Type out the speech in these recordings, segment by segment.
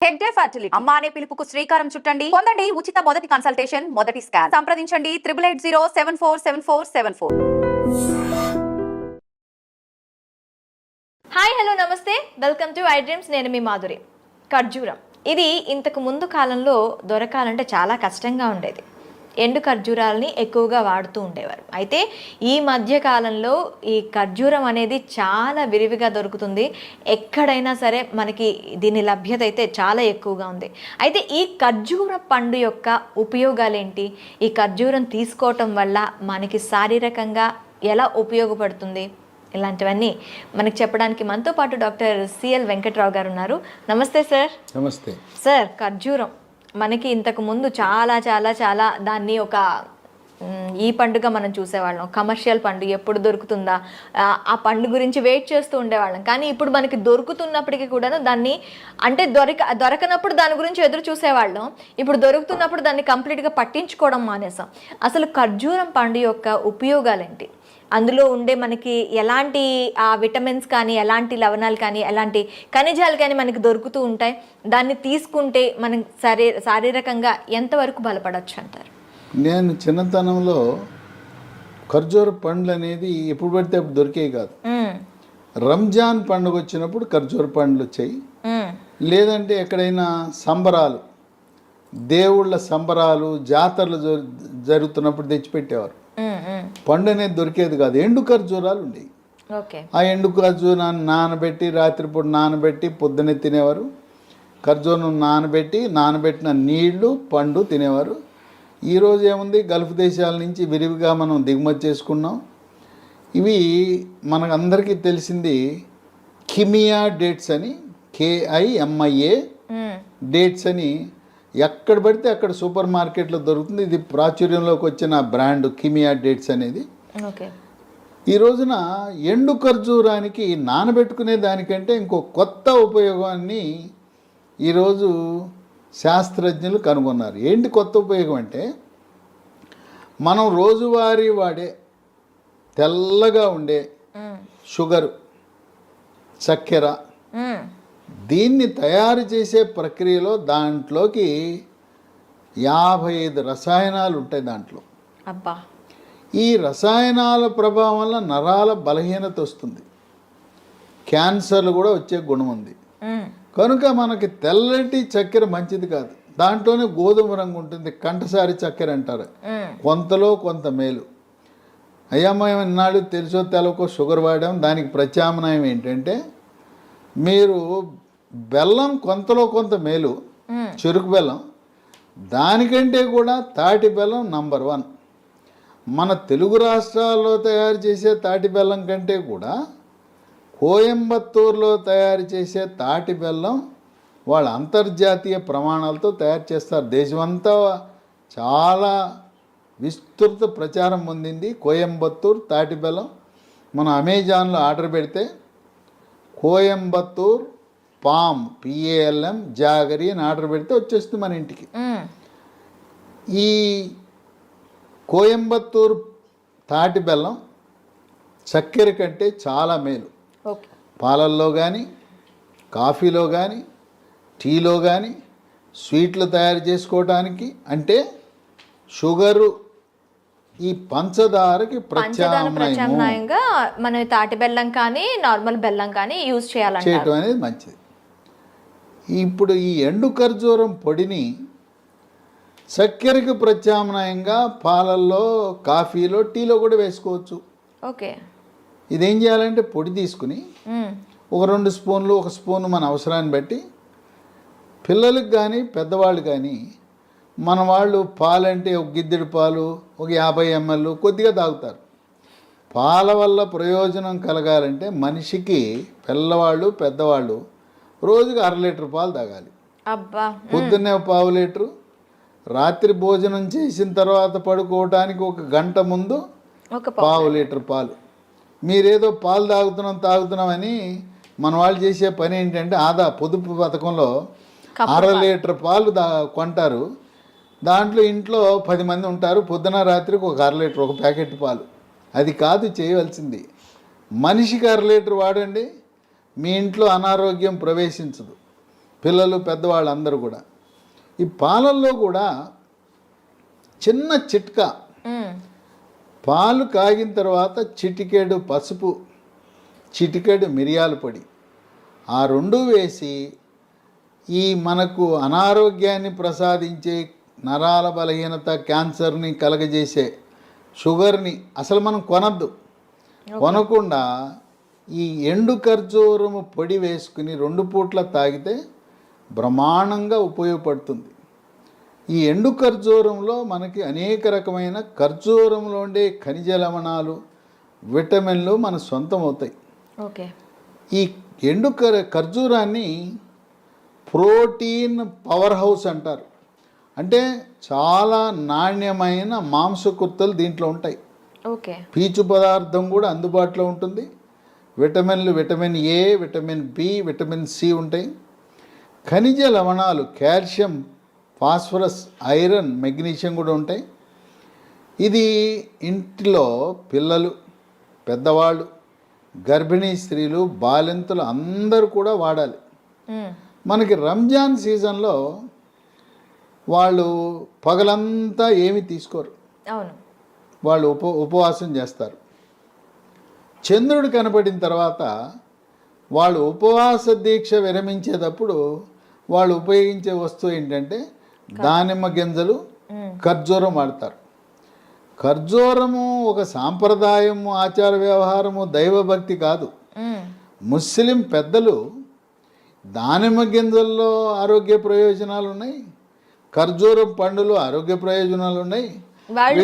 Head day fertility అమ్మ అనే పిలుపుకు శ్రీకారం చుట్టండి. పొందండి ఉచిత మొదటి కన్సల్టేషన్, మొదటి స్కాన్. సంప్రదించండి 8880747474. హాయ్ హలో నమస్తే, వెల్కమ్ టు ఐ డ్రీమ్స్. నేను మీ మాధురి. ఖర్జూరం ఇది ఇంతకు ముందు కాలంలో దొరకాలంటే చాలా కష్టంగా ఉండేది. ఎండు ఖర్జూరాలని ఎక్కువగా వాడుతూ ఉండేవారు. అయితే ఈ మధ్య కాలంలో ఈ ఖర్జూరం అనేది చాలా విరివిగా దొరుకుతుంది. ఎక్కడైనా సరే మనకి దీని లభ్యత అయితే చాలా ఎక్కువగా ఉంది. అయితే ఈ ఖర్జూర పండు యొక్క ఉపయోగాలు ఏంటి, ఈ ఖర్జూరం తీసుకోవటం వల్ల మనకి శారీరకంగా ఎలా ఉపయోగపడుతుంది, ఇలాంటివన్నీ మనకి చెప్పడానికి మనతో పాటు డాక్టర్ సిఎల్ వెంకట్రావు గారు ఉన్నారు. నమస్తే సార్. నమస్తే సార్. ఖర్జూరం మనకి ఇంతకు ముందు చాలా చాలా చాలా దాన్ని ఒక ఈ పండుగ మనం చూసేవాళ్ళం, కమర్షియల్ పండు ఎప్పుడు దొరుకుతుందా ఆ పండు గురించి వెయిట్ చేస్తూ ఉండేవాళ్ళం. కానీ ఇప్పుడు మనకి దొరుకుతున్నప్పటికీ కూడాను దాన్ని అంటే దొరకనప్పుడు దాని గురించి ఎదురు చూసేవాళ్ళం. ఇప్పుడు దొరుకుతున్నప్పుడు దాన్ని కంప్లీట్గా పట్టించుకోవడం మానేసాం. అసలు ఖర్జూరం పండు యొక్క ఉపయోగాలు ఏంటి, అందులో ఉండే మనకి ఎలాంటి విటమిన్స్ కానీ, ఎలాంటి లవణాలు కానీ, ఎలాంటి ఖనిజాలు కానీ మనకి దొరుకుతూ ఉంటాయి, దాన్ని తీసుకుంటే మనం శారీరకంగా ఎంతవరకు బలపడవచ్చు అంటారు? నేను చిన్నతనంలో ఖర్జూర పండ్లు అనేది ఎప్పుడు పడితే అప్పుడు దొరికేవి కాదు. రంజాన్ పండుగ వచ్చినప్పుడు ఖర్జూర పండ్లు వచ్చాయి. లేదంటే ఎక్కడైనా సంబరాలు, దేవుళ్ళ సంబరాలు, జాతరలు జరుగుతున్నప్పుడు తెచ్చిపెట్టేవారు. పండు అనేది దొరికేది కాదు. ఎండు ఖర్జూరాలు ఉండేవి. ఆ ఎండు ఖర్జూరాన్ని నానబెట్టి, రాత్రిపూట నానబెట్టి పొద్దున్నే తినేవారు. ఖర్జూరం నానబెట్టిన నీళ్లు, పండు తినేవారు. ఈరోజు ఏముంది, గల్ఫ్ దేశాల నుంచి విరివిగా మనం దిగుమతి చేసుకున్నాం. ఇవి మనకందరికీ తెలిసింది కిమియా డేట్స్ అని, KIMIA డేట్స్ అని ఎక్కడ పడితే అక్కడ సూపర్ మార్కెట్లో దొరుకుతుంది. ఇది ప్రాచుర్యంలోకి వచ్చిన బ్రాండ్ కిమియా డేట్స్ అనేది. ఈ రోజున ఎండు ఖర్జూరానికి నానబెట్టుకునే దానికంటే ఇంకో కొత్త ఉపయోగాన్ని ఈరోజు శాస్త్రజ్ఞులు కనుగొన్నారు. ఏంటి కొత్త ఉపయోగం అంటే, మనం రోజువారీ వాడే తెల్లగా ఉండే షుగరు, చక్కెర, దీన్ని తయారు చేసే ప్రక్రియలో దాంట్లోకి 55 రసాయనాలు ఉంటాయి దాంట్లో. అబ్బా. ఈ రసాయనాల ప్రభావం వల్ల నరాల బలహీనత వస్తుంది, క్యాన్సర్లు కూడా వచ్చే గుణం ఉంది. కనుక మనకి తెల్లటి చక్కెర మంచిది కాదు. దాంట్లోనే గోధుమ రంగు ఉంటుంది, కంటసారి చక్కెర అంటారు. కొంతలో కొంత మేలు. అయ్యా మేము ఇన్నాళ్ళు తెలుసో తెలవకో షుగర్ వాడాం. దానికి ప్రత్యామ్నాయం ఏంటంటే, మీరు బెల్లం కొంతలో కొంత మేలు, చెరుకు బెల్లం. దానికంటే కూడా తాటి బెల్లం నంబర్ 1. మన తెలుగు రాష్ట్రాల్లో తయారు చేసే తాటి బెల్లం కంటే కూడా కోయంబత్తూరులో తయారు చేసే తాటి బెల్లం వాళ్ళ అంతర్జాతీయ ప్రమాణాలతో తయారు చేస్తారు. దేశమంతా చాలా విస్తృత ప్రచారం పొందింది కోయంబత్తూరు తాటి బెల్లం. మనం అమెజాన్లో ఆర్డర్ పెడితే కోయంబత్తూర్ పామ్ PALM జాగరి అని ఆర్డర్ పెడితే వచ్చేస్తుంది మన ఇంటికి. ఈ కోయంబత్తూర్ తాటి బెల్లం చక్కెర కంటే చాలా మేలు. పాలల్లో కానీ, కాఫీలో కానీ, టీలో కానీ, స్వీట్లు తయారు చేసుకోవడానికి, అంటే షుగరు, ఈ పంచదారకి ప్రత్యామ్నాయంగా మనం తాటి బెల్లం కానీ నార్మల్ బెల్లం కానీ యూజ్ చేయటం అనేది మంచిది. ఇప్పుడు ఈ ఎండు ఖర్జూరం పొడిని చక్కెరకి ప్రత్యామ్నాయంగా పాలల్లో, కాఫీలో, టీలో కూడా వేసుకోవచ్చు. ఇదేం చేయాలంటే, పొడి తీసుకుని ఒక 2 స్పూన్లు, 1 స్పూన్ మన అవసరాన్ని బట్టి, పిల్లలకు కానీ పెద్దవాళ్ళు కానీ, మన వాళ్ళు పాలంటే ఒక గిద్దెడు పాలు, ఒక 50 ml కొద్దిగా తాగుతారు. పాల వల్ల ప్రయోజనం కలగాలంటే మనిషికి, పిల్లవాళ్ళు పెద్దవాళ్ళు రోజుకి 1/2 లీటర్ పాలు తాగాలి. పొద్దున్నే 1/2 లీటరు, రాత్రి భోజనం చేసిన తర్వాత పడుకోవటానికి 1 గంట ముందు 1/2 లీటర్ పాలు. మీరేదో పాలు తాగుతున్నామని మన వాళ్ళు చేసే పని ఏంటంటే, పొదుపు పథకంలో 1/2 లీటర్ పాలు కొంటారు. దాంట్లో ఇంట్లో 10 మంది ఉంటారు, పొద్దున రాత్రికి 1/2 లీటర్, 1 ప్యాకెట్ పాలు. అది కాదు చేయవలసింది. మనిషికి 1/2 లీటర్ వాడండి, మీ ఇంట్లో అనారోగ్యం ప్రవేశించదు. పిల్లలు పెద్దవాళ్ళు అందరూ కూడా. ఈ పాలల్లో కూడా చిన్న చిట్కా, పాలు కాగిన తర్వాత చిటికెడు పసుపు, చిటికెడు మిరియాల పొడి, ఆ రెండు వేసి ఈ మనకు అనారోగ్యాన్ని ప్రసాదించే నరాల బలహీనత, క్యాన్సర్ని కలగజేసే షుగర్ని అసలు మనం కొనద్దు. కొనకుండా ఈ ఎండు ఖర్జూరము పొడి వేసుకుని 2 పూట్ల తాగితే బ్రహ్మాండంగా ఉపయోగపడుతుంది. ఈ ఎండు ఖర్జూరంలో మనకి అనేక రకమైన ఖర్జూరంలో ఉండే ఖనిజ లవణాలు, విటమిన్లు మన సొంతం అవుతాయి. ఓకే. ఈ ఎండు ఖర్జూరాన్ని ప్రోటీన్ పవర్ హౌస్ అంటారు. అంటే చాలా నాణ్యమైన మాంసకృత్తలు దీంట్లో ఉంటాయి. ఓకే. పీచు పదార్థం కూడా అందుబాటులో ఉంటుంది. విటమిన్లు vitamin A, vitamin B, vitamin C ఉంటాయి. ఖనిజ లవణాలు కాల్షియం, ఫాస్ఫరస్, ఐరన్, మెగ్నీషియం కూడా ఉంటాయి. ఇది ఇంటిలో పిల్లలు, పెద్దవాళ్ళు, గర్భిణీ స్త్రీలు, బాలింతలు అందరూ కూడా వాడాలి. మనకి రంజాన్ సీజన్లో వాళ్ళు పగలంతా ఏమి తీసుకోరు. అవును. వాళ్ళు ఉపవాసం చేస్తారు. చంద్రుడు కనపడిన తర్వాత వాళ్ళు ఉపవాస దీక్ష విరమించేటప్పుడు వాళ్ళు ఉపయోగించే వస్తువు ఏంటంటే దానిమ్మ గింజలు, ఖర్జూరం వాడతారు. ఖర్జూరము ఒక సాంప్రదాయము, ఆచార వ్యవహారము, దైవభక్తి కాదు. ముస్లిం పెద్దలు దానిమ్మ గింజల్లో ఆరోగ్య ప్రయోజనాలు ఉన్నాయి, ఖర్జూరం పండులో ఆరోగ్య ప్రయోజనాలు ఉన్నాయి. వాళ్ళు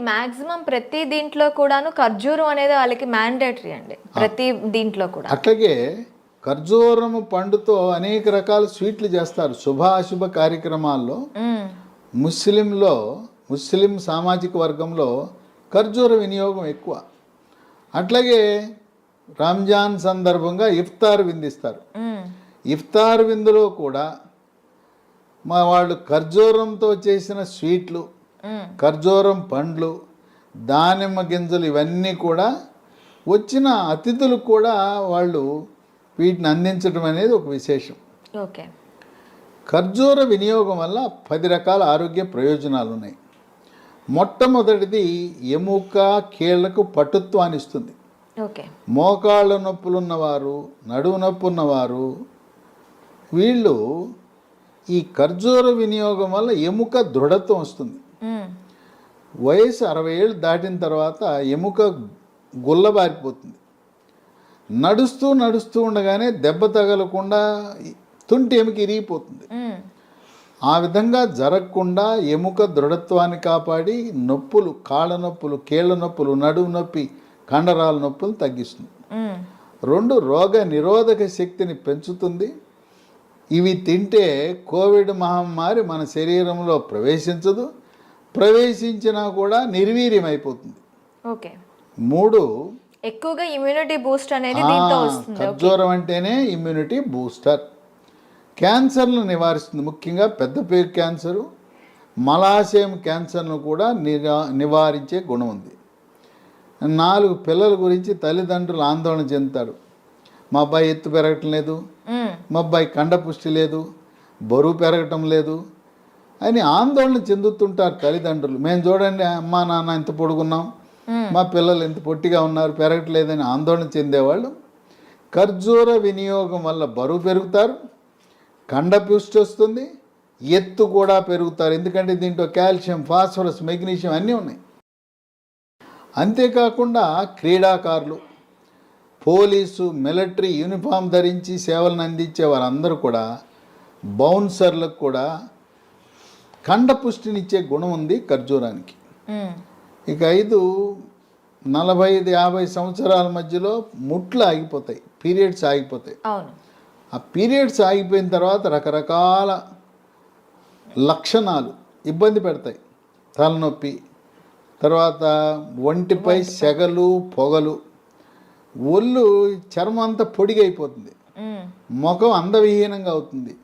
మాక్సిమం ప్రతి దీంట్లో కూడాను ఖర్జూరం అనేది వాళ్ళకి మ్యాండేటరీ అండి, ప్రతి దీంట్లో కూడా. అట్లాగే ఖర్జూరము పండుతో అనేక రకాల స్వీట్లు చేస్తారు. శుభాశుభ కార్యక్రమాల్లో ముస్లిం సామాజిక వర్గంలో ఖర్జూర వినియోగం ఎక్కువ. అట్లాగే రంజాన్ సందర్భంగా ఇఫ్తార్ విందిస్తారు. ఇఫ్తార్ విందులో కూడా వాళ్ళు ఖర్జూరంతో చేసిన స్వీట్లు, ఖర్జూరం పండ్లు, దానిమ్మ గింజలు ఇవన్నీ కూడా వచ్చిన అతిథులకు కూడా వాళ్ళు వీటిని అందించడం అనేది ఒక విశేషం. ఓకే. ఖర్జూర వినియోగం వల్ల 10 రకాల ఆరోగ్య ప్రయోజనాలు ఉన్నాయి. మొట్టమొదటిది ఎముక, కీళ్లకు పటుత్వాన్ని ఇస్తుంది. ఓకే. మోకాళ్ళ నొప్పులు ఉన్నవారు, నడుము నొప్పి ఉన్నవారు, వీళ్ళు ఈ ఖర్జూర వినియోగం వల్ల ఎముక దృఢత్వం వస్తుంది. వయసు 60 ఏళ్ళు దాటిన తర్వాత ఎముక గుల్లబారిపోతుంది. నడుస్తూ ఉండగానే దెబ్బ తగలకుండా తుంటి ఎముక ఇరిగిపోతుంది. ఆ విధంగా జరగకుండా ఎముక దృఢత్వాన్ని కాపాడి నొప్పులు, కాళ్ళ నొప్పులు, కీళ్ళ నొప్పులు, నడుము నొప్పి, కండరాల నొప్పులు తగ్గిస్తుంది. 2 రోగ నిరోధక శక్తిని పెంచుతుంది. ఇవి తింటే కోవిడ్ మహమ్మారి మన శరీరంలో ప్రవేశించదు, ప్రవేశించినా కూడా నిర్వీర్యం అయిపోతుంది. ఓకే. 3 ఎక్కువగా ఇమ్యూనిటీ బూస్ట్ అనేది దీంతో వస్తుంది. ఖర్జూరం అంటేనే ఇమ్యూనిటీ బూస్టర్. క్యాన్సర్ను నివారిస్తుంది. ముఖ్యంగా పెద్దపేగు క్యాన్సరు, మలాశయం క్యాన్సర్ను కూడా నివారించే గుణం ఉంది. 4 పిల్లల గురించి తల్లిదండ్రులు ఆందోళన చెందుతాడు. మా అబ్బాయి ఎత్తు పెరగటం లేదు, మా అబ్బాయి కండపుష్టి లేదు, బరువు పెరగటం లేదు అని ఆందోళన చెందుతుంటారు తల్లిదండ్రులు. మేము చూడండి అమ్మా నాన్న ఇంత పొడుగున్నాం, మా పిల్లలు ఇంత పొట్టిగా ఉన్నారు, పెరగట్లేదని ఆందోళన చెందేవాళ్ళు ఖర్జూర వినియోగం వల్ల బరువు పెరుగుతారు, కండపుష్టి వస్తుంది, ఎత్తు కూడా పెరుగుతారు. ఎందుకంటే దీంట్లో కాల్షియం, ఫాస్ఫరస్, మెగ్నీషియం అన్నీ ఉన్నాయి. అంతేకాకుండా క్రీడాకారులు, పోలీసు, మిలిటరీ యూనిఫామ్ ధరించి సేవలను అందించే వారందరూ కూడా, బౌన్సర్లకు కూడా కండపుష్టినిచ్చే గుణం ఉంది ఖర్జూరానికి. ఇక 5 45-50 సంవత్సరాల మధ్యలో ముట్లు ఆగిపోతాయి, పీరియడ్స్ ఆగిపోతాయి. ఆ పీరియడ్స్ ఆగిపోయిన తర్వాత రకరకాల లక్షణాలు ఇబ్బంది పెడతాయి. తలనొప్పి, తర్వాత ఒంటిపై సెగలు, పొగలు, ఒళ్ళు చర్మం అంతా పొడిగైపోతుంది, ముఖం అందవిహీనంగా అవుతుంది,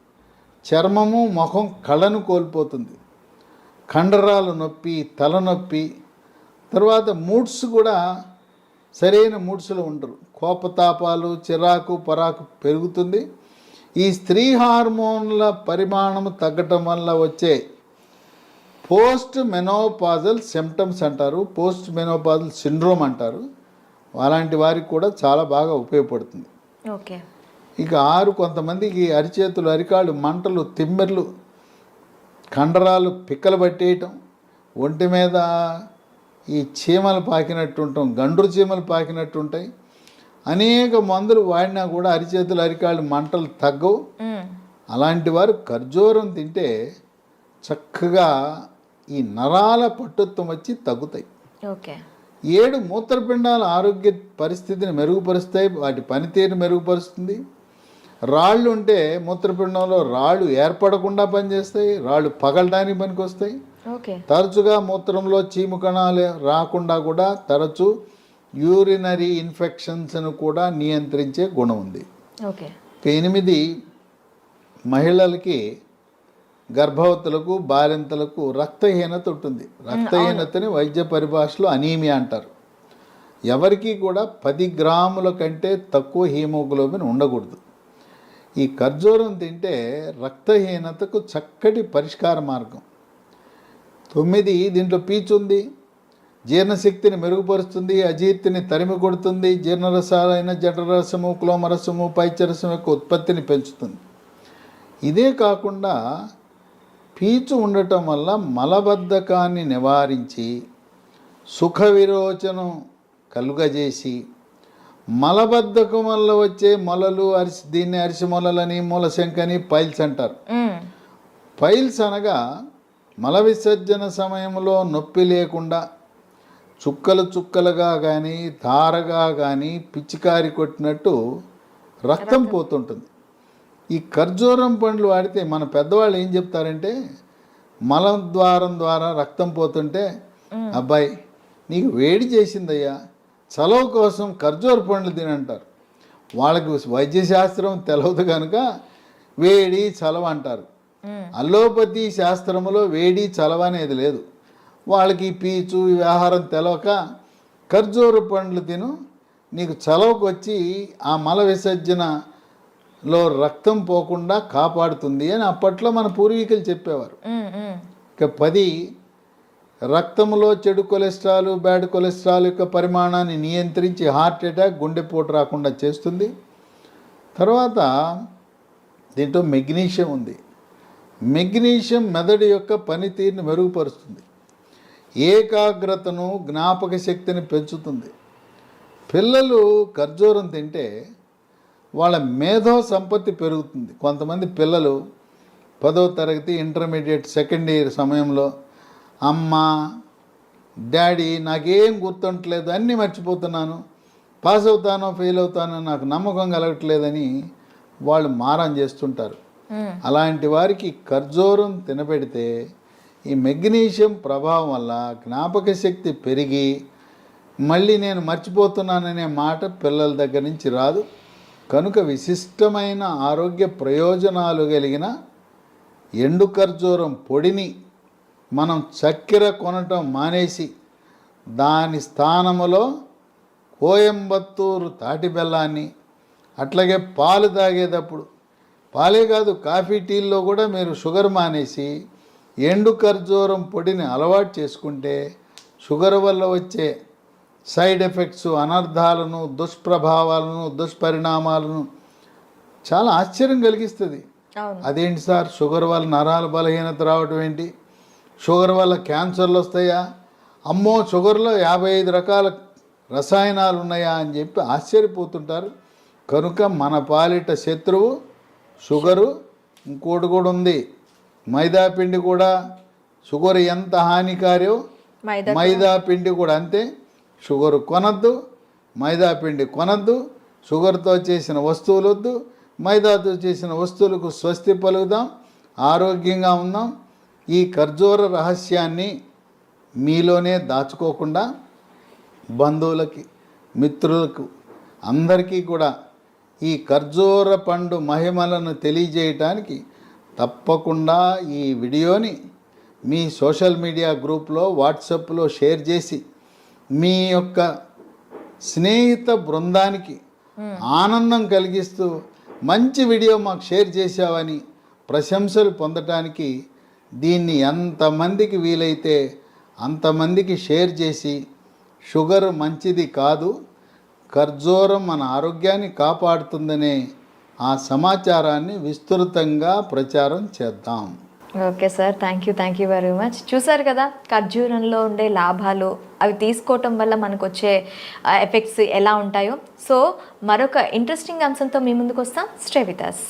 చర్మము ముఖం కళను కోల్పోతుంది, కండరాలు నొప్పి, తలనొప్పి, తర్వాత మూడ్స్ కూడా సరైన మూడ్స్లో ఉండరు, కోపతాపాలు, చిరాకు, పరాకు పెరుగుతుంది. ఈ స్త్రీ హార్మోన్ల పరిమాణం తగ్గటం వల్ల వచ్చే పోస్ట్ మెనోపాజల్ సిమ్టమ్స్ అంటారు, పోస్ట్ మెనోపాజల్ సిండ్రోమ్ అంటారు. అలాంటి వారికి కూడా చాలా బాగా ఉపయోగపడుతుంది. ఓకే. ఇక 6 కొంతమందికి అరిచేతులు, అరికాళ్ళు మంటలు, తిమ్మెర్లు, కండరాలు పిక్కలు పట్టేయటం, ఒంటి మీద ఈ చీమలు పాకినట్టు ఉంటాం, గండ్రు చీమలు పాకినట్టు ఉంటాయి. అనేక మందులు వాడినా కూడా అరిచేతులు, అరికాళ్ళు మంటలు తగ్గవు. అలాంటి వారు ఖర్జూరం తింటే చక్కగా ఈ నరాల పట్టుత్వం వచ్చి తగ్గుతాయి. ఓకే. 7 మూత్రపిండాల ఆరోగ్య పరిస్థితిని మెరుగుపరుస్తాయి, వాటి పనితీరుని మెరుగుపరుస్తుంది. రాళ్ళు ఉంటే మూత్రపిండంలో రాళ్ళు ఏర్పడకుండా పనిచేస్తాయి, రాళ్ళు పగలడానికి పనికొస్తాయి. ఓకే. తరచుగా మూత్రంలో చీము కణాలు రాకుండా కూడా తరచు యూరినరీ ఇన్ఫెక్షన్స్ను కూడా నియంత్రించే గుణం ఉంది. ఓకే. 8 మహిళలకి, గర్భవతులకు, బాలింతలకు రక్తహీనత ఉంటుంది. రక్తహీనతని వైద్య పరిభాషలో అనీమియా అంటారు. ఎవరికి కూడా 10 గ్రాముల కంటే తక్కువ హీమోగ్లోబిన్ ఉండకూడదు. ఈ ఖర్జూరం తింటే రక్తహీనతకు చక్కటి పరిష్కార మార్గం. 9 దీంట్లో పీచు ఉంది, జీర్ణశక్తిని మెరుగుపరుస్తుంది, అజీర్తిని తరిమి కొడుతుంది, జీర్ణరసాలైన జఠరసము, క్లోమరసము, పైచరసం యొక్క ఉత్పత్తిని పెంచుతుంది. ఇదే కాకుండా పీచు ఉండటం వల్ల మలబద్ధకాన్ని నివారించి సుఖ విరోచనం కలుగజేసి, మలబద్ధకం వల్ల వచ్చే మొలలు, దీన్ని అరిసి మొలలని, మూలశంకని, పైల్స్ అంటారు. పైల్స్ అనగా మల విసర్జన సమయంలో నొప్పి లేకుండా చుక్కలు చుక్కలుగా కానీ, ధారగా కానీ, పిచ్చికారి కొట్టినట్టు రక్తం పోతుంటుంది. ఈ ఖర్జూరం పండ్లు వాడితే మన పెద్దవాళ్ళు ఏం చెప్తారంటే, మలద్వారం ద్వారా రక్తం పోతుంటే, అబ్బాయి నీకు వేడి చేసిందయ్యా, చలవ కోసం ఖర్జూర పండ్లు తినంటారు. వాళ్ళకి వైద్యశాస్త్రం తెలవదు కనుక వేడి చలవ అంటారు. అల్లోపతి శాస్త్రంలో వేడి చలవ అనేది లేదు. వాళ్ళకి పీచు ఈ ఆహారం తెలవక ఖర్జూర పండ్లు తిను, నీకు చలవకు వచ్చి ఆ మల విసర్జనలో రక్తం పోకుండా కాపాడుతుంది అని అప్పట్లో మన పూర్వీకులు చెప్పేవారు. ఇక 10 రక్తంలో చెడు కొలెస్ట్రాల్, బ్యాడ్ కొలెస్ట్రాల్ యొక్క పరిమాణాన్ని నియంత్రించి హార్ట్ అటాక్, గుండెపోటు రాకుండా చేస్తుంది. తర్వాత దీంట్లో మెగ్నీషియం ఉంది. మెగ్నీషియం మెదడు యొక్క పనితీరుని మెరుగుపరుస్తుంది, ఏకాగ్రతను, జ్ఞాపక శక్తిని పెంచుతుంది. పిల్లలు ఖర్జూరం తింటే వాళ్ళ మేధో సంపత్తి పెరుగుతుంది. కొంతమంది పిల్లలు 10వ తరగతి, ఇంటర్మీడియట్, సెకండ్ ఇయర్ సమయంలో అమ్మ, డాడీ నాకేం గుర్తుంటలేదు, అన్నీ మర్చిపోతున్నాను, పాస్ అవుతానో ఫెయిల్ అవుతానో నాకు నమ్మకం కలగట్లేదని వాళ్ళు మారం చేస్తుంటారు. అలాంటి వారికి ఖర్జూరం తినబెడితే ఈ మెగ్నీషియం ప్రభావం వల్ల జ్ఞాపక శక్తి పెరిగి మళ్ళీ నేను మర్చిపోతున్నాననే మాట పిల్లల దగ్గర నుంచి రాదు. కనుక విశిష్టమైన ఆరోగ్య ప్రయోజనాలు కలిగిన ఎండు ఖర్జూరం పొడిని మనం చక్కెర కొనటం మానేసి దాని స్థానములో కోయంబత్తూరు తాటి బెల్లాన్ని, అట్లాగే పాలు తాగేటప్పుడు, పాలే కాదు కాఫీ టీల్లో కూడా మీరు షుగర్ మానేసి ఎండు ఖర్జూరం పొడిని అలవాటు చేసుకుంటే షుగర్ వల్ల వచ్చే సైడ్ ఎఫెక్ట్స్, అనర్థాలను, దుష్ప్రభావాలను, దుష్పరిణామాలను చాలా ఆశ్చర్యం కలిగిస్తుంది. అదేంటి సార్, షుగర్ వల్ల నరాల బలహీనత రావటం ఏంటి, షుగర్ వల్ల క్యాన్సర్లు వస్తాయా, అమ్మో షుగర్లో 55 రకాల రసాయనాలు ఉన్నాయా అని చెప్పి ఆశ్చర్యపోతుంటారు. కనుక మన పాలిట శత్రువు షుగరు. ఇంకోటి కూడా ఉంది, మైదా పిండి కూడా. షుగర్ ఎంత హానికారో మైదా పిండి కూడా అంతే. షుగర్ కొనద్దు, మైదా పిండి కొనద్దు, షుగర్తో చేసిన వస్తువులు వద్దు, మైదాతో చేసిన వస్తువులకు స్వస్తి పలుకుదాం, ఆరోగ్యంగా ఉందాం. ఈ ఖర్జూర రహస్యాన్ని మీలోనే దాచుకోకుండా బంధువులకి, మిత్రులకు, అందరికీ కూడా ఈ ఖర్జూర పండు మహిమలను తెలియజేయటానికి తప్పకుండా ఈ వీడియోని మీ సోషల్ మీడియా గ్రూప్లో, వాట్సాప్లో షేర్ చేసి మీ యొక్క స్నేహిత బృందానికి ఆనందం కలిగిస్తూ మంచి వీడియో మాకు షేర్ చేశావని ప్రశంసలు పొందటానికి దీన్ని ఎంతమందికి వీలైతే అంతమందికి షేర్ చేసి షుగర్ మంచిది కాదు, ఖర్జూరం మన ఆరోగ్యాన్ని కాపాడుతుందనే ఆ సమాచారాన్ని విస్తృతంగా ప్రచారం చేద్దాం. Okay sir, thank you very much. చూసారు కదా ఖర్జూరంలో ఉండే లాభాలు, అవి తీసుకోవటం వల్ల మనకు వచ్చే ఎఫెక్ట్స్ ఎలా ఉంటాయో. సో మరొక ఇంట్రెస్టింగ్ అంశంతో మీ ముందుకు వస్తాం. Stay with us.